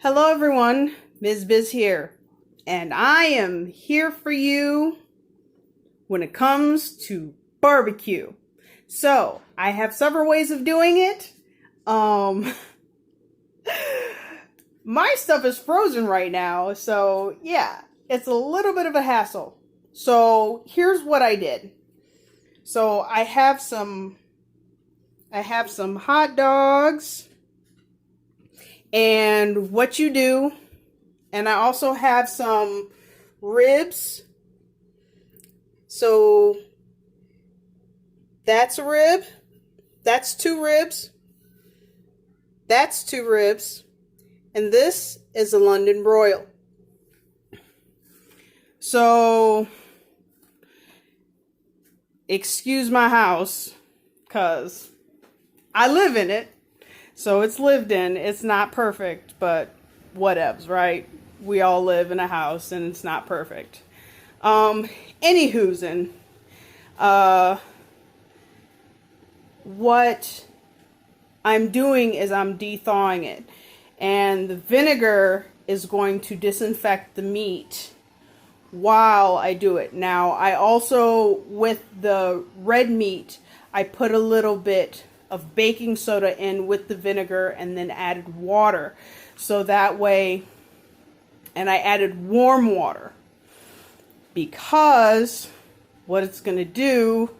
Hello everyone, Ms. Biz here, and I am here for you when it comes to barbecue. So, I have several ways of doing it. My stuff is frozen right now, so yeah, it's a little bit of a hassle. So, here's what I did. So, I have some hot dogs. And what you do, and I also have some ribs. So that's a rib. That's two ribs. That's two ribs. And this is a London broil. So excuse my house, because I live in it. So it's lived in. It's not perfect, but whatevs, right? We all live in a house and it's not perfect. Anywho's, what I'm doing is I'm de-thawing it. And the vinegar is going to disinfect the meat while I do it. Now, I also, with the red meat, I put a little bit of baking soda in with the vinegar and then added water. So that way, and I added warm water, because what it's going to do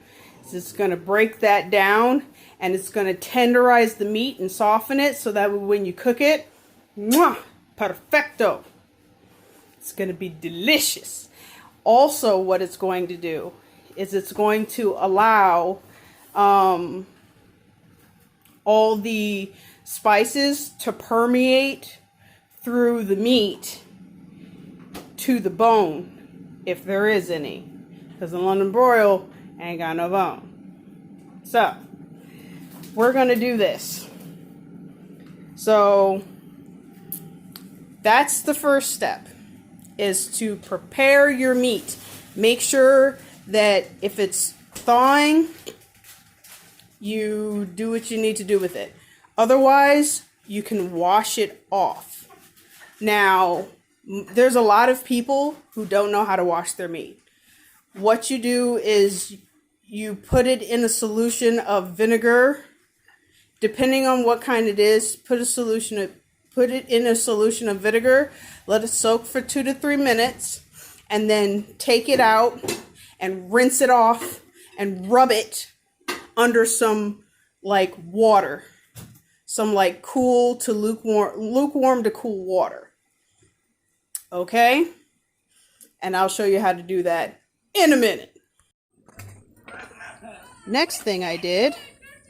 is it's going to break that down and it's going to tenderize the meat and soften it so that when you cook it, mwah, perfecto. It's going to be delicious. Also, what it's going to do is it's going to allow all the spices to permeate through the meat to the bone, if there is any, because the London broil ain't got no bone. So we're gonna do this. So that's the first step, is to prepare your meat. Make sure that if it's thawing, you do what you need to do with it. Otherwise, you can wash it off. Now, there's a lot of people who don't know how to wash their meat. What you do is you put it in a solution of vinegar. Depending on what kind it is, put it in a solution of vinegar. Let it soak for 2 to 3 minutes, and then take it out and rinse it off and rub it under some like water, some like cool to lukewarm to cool water. Okay? And I'll show you how to do that in a minute. Next thing I did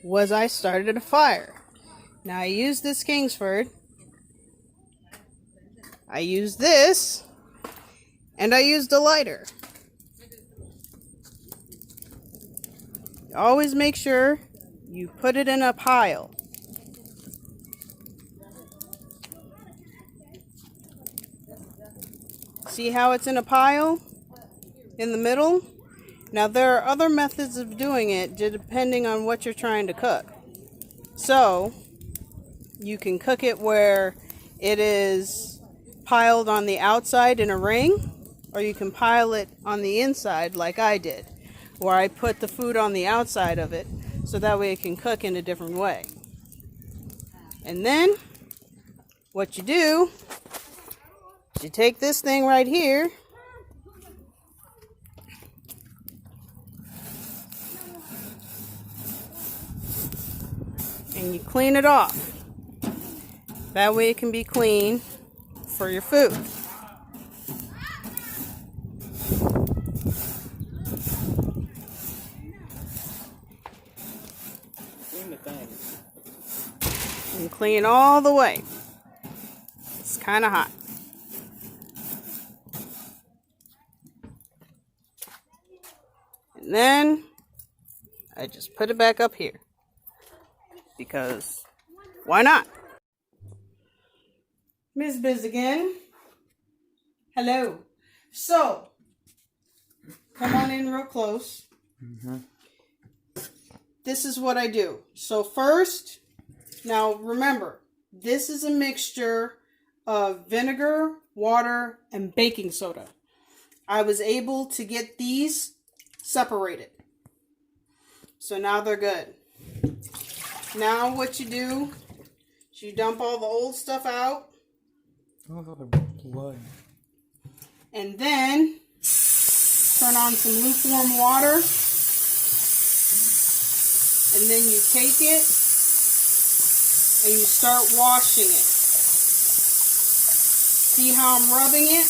was I started a fire. Now I used this Kingsford. I used this, and I used a lighter. Always make sure you put it in a pile. See how it's in a pile in the middle? Now there are other methods of doing it depending on what you're trying to cook. So you can cook it where it is piled on the outside in a ring, or you can pile it on the inside like I did, where I put the food on the outside of it, so that way it can cook in a different way. And then, what you do is you take this thing right here, and you clean it off. That way it can be clean for your food. And clean all the way. It's kind of hot. And then I just put it back up here, because why not? Ms. Biz again. Hello. So, come on in real close. This is what I do. So first, now remember, this is a mixture of vinegar, water, and baking soda. I was able to get these separated. So now they're good. Now what you do is you dump all the old stuff out. Oh, the blood. And then turn on some lukewarm water. And then you take it and you start washing it. See how I'm rubbing it?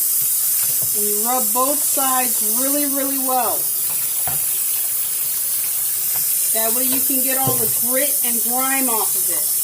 And you rub both sides really, really well. That way you can get all the grit and grime off of it.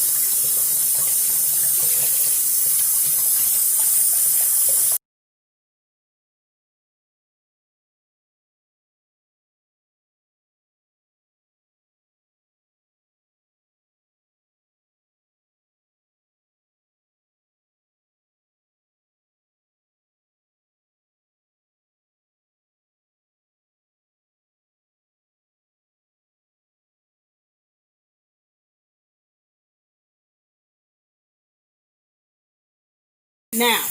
Now,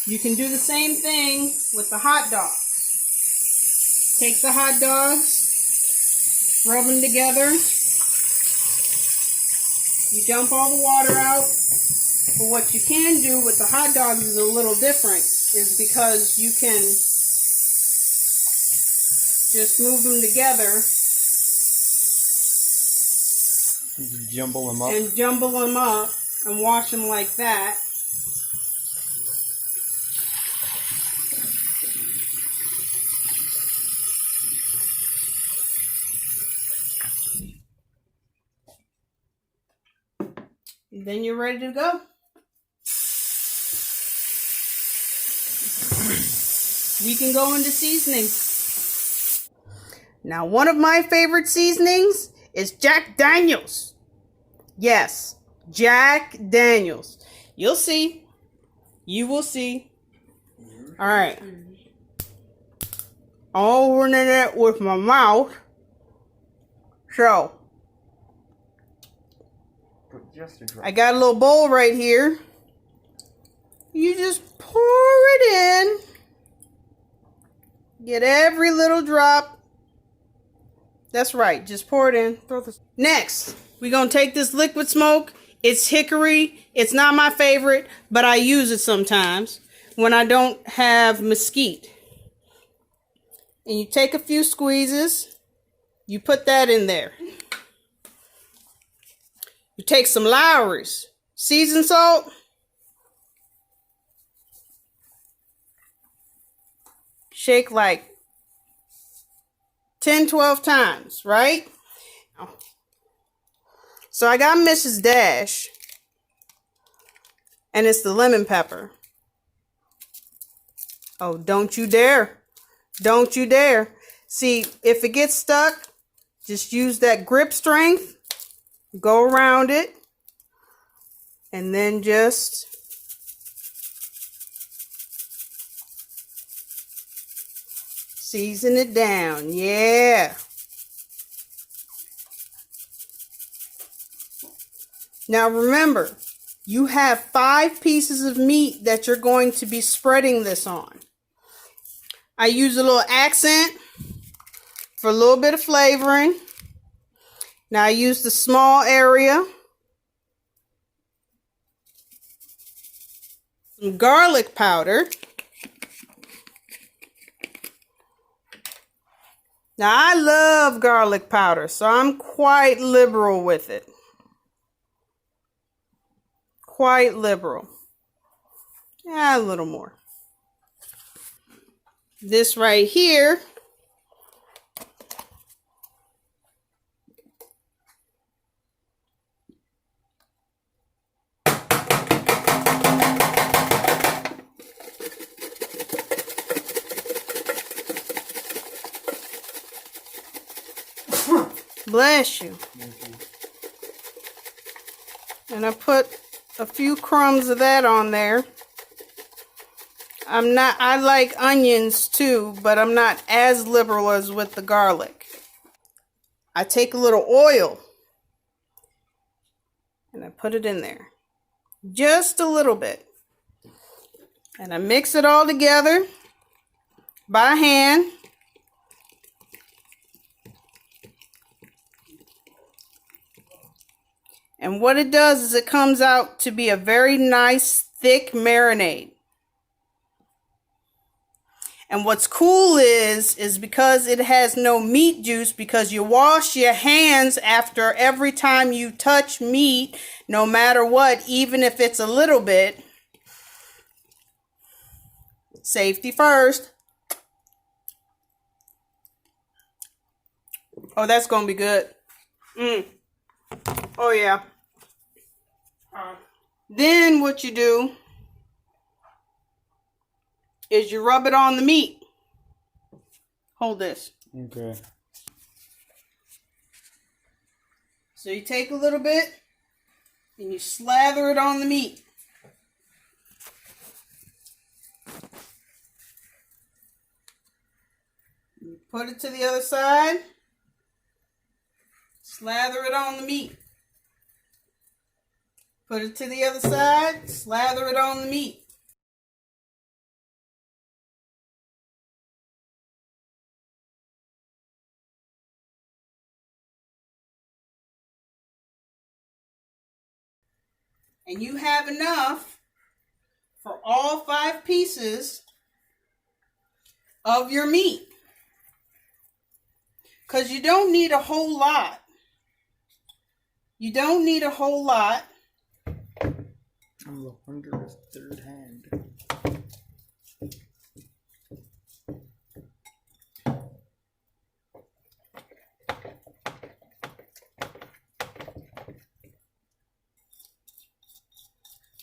you can do the same thing with the hot dogs. Take the hot dogs, rub them together. You dump all the water out. But what you can do with the hot dogs is a little different, is because you can just move them together Jumble them up. and jumble them up and wash them like that. And then you're ready to go. We can go into seasoning. Now, one of my favorite seasonings is Jack Daniels. Yes, Jack Daniels. You'll see. You will see. All right. I'll run it with my mouth. So, I got a little bowl right here. You just pour it in. Get every little drop. That's right. Just pour it in. Throw this. Next, we're going to take this liquid smoke. It's hickory. It's not my favorite, but I use it sometimes when I don't have mesquite. And you take a few squeezes. You put that in there. You take some Lowry's seasoned salt. Shake like 10, 12 times, right? So I got Mrs. Dash. And it's the lemon pepper. Oh, don't you dare. Don't you dare. See, if it gets stuck, just use that grip strength. Go around it. And then just season it down. Yeah. Now remember, you have 5 pieces of meat that you're going to be spreading this on. I use a little accent for a little bit of flavoring. Now I use the small area. Some garlic powder. Now, I love garlic powder, so I'm quite liberal with it. Quite liberal. Yeah, a little more. This right here bless you. And I put a few crumbs of that on there. I like onions too, but I'm not as liberal as with the garlic. I take a little oil and I put it in there. Just a little bit. And I mix it all together by hand. And what it does is it comes out to be a very nice, thick marinade. And what's cool is because it has no meat juice, because you wash your hands after every time you touch meat, no matter what, even if it's a little bit. Safety first. Oh, that's going to be good. Oh, yeah. Then what you do is you rub it on the meat. Hold this. Okay. So you take a little bit and you slather it on the meat. You put it to the other side. Slather it on the meat. Put it to the other side. Slather it on the meat. And you have enough for all 5 pieces of your meat. Because you don't need a whole lot. You don't need a whole lot. I'm the hunter of third hand.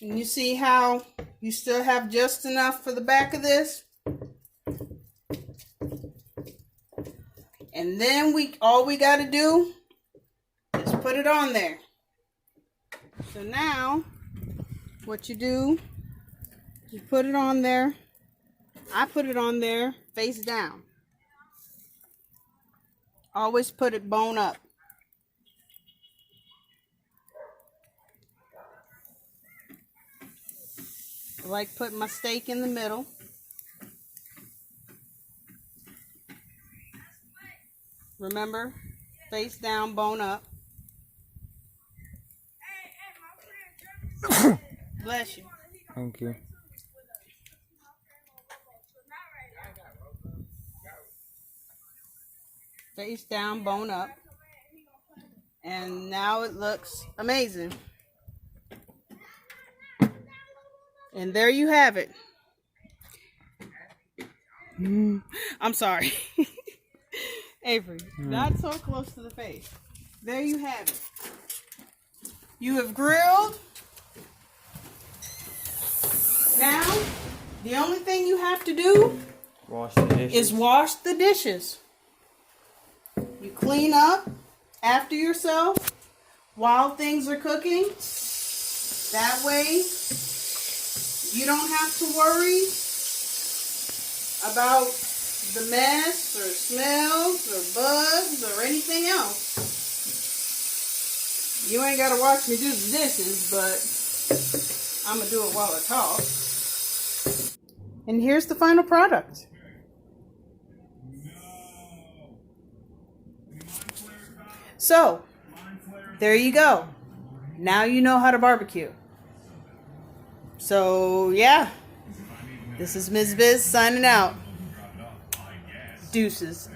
And you see how you still have just enough for the back of this? And then all we got to do is put it on there. So now what you do, you put it on there. I put it on there face down. Always put it bone up. I like putting my steak in the middle. Remember, face down, bone up. Bless you. Thank you. Face down, bone up. And now it looks amazing. And there you have it. I'm sorry. Avery, not so close to the face. There you have it. You have grilled. Now, the only thing you have to do Wash the dishes. is wash the dishes. You clean up after yourself while things are cooking. That way, you don't have to worry about the mess or smells or bugs or anything else. You ain't got to watch me do the dishes, but I'm going to do it while I talk. And here's the final product. So, there you go. Now you know how to barbecue. So, yeah. This is Ms. Biz signing out. Deuces.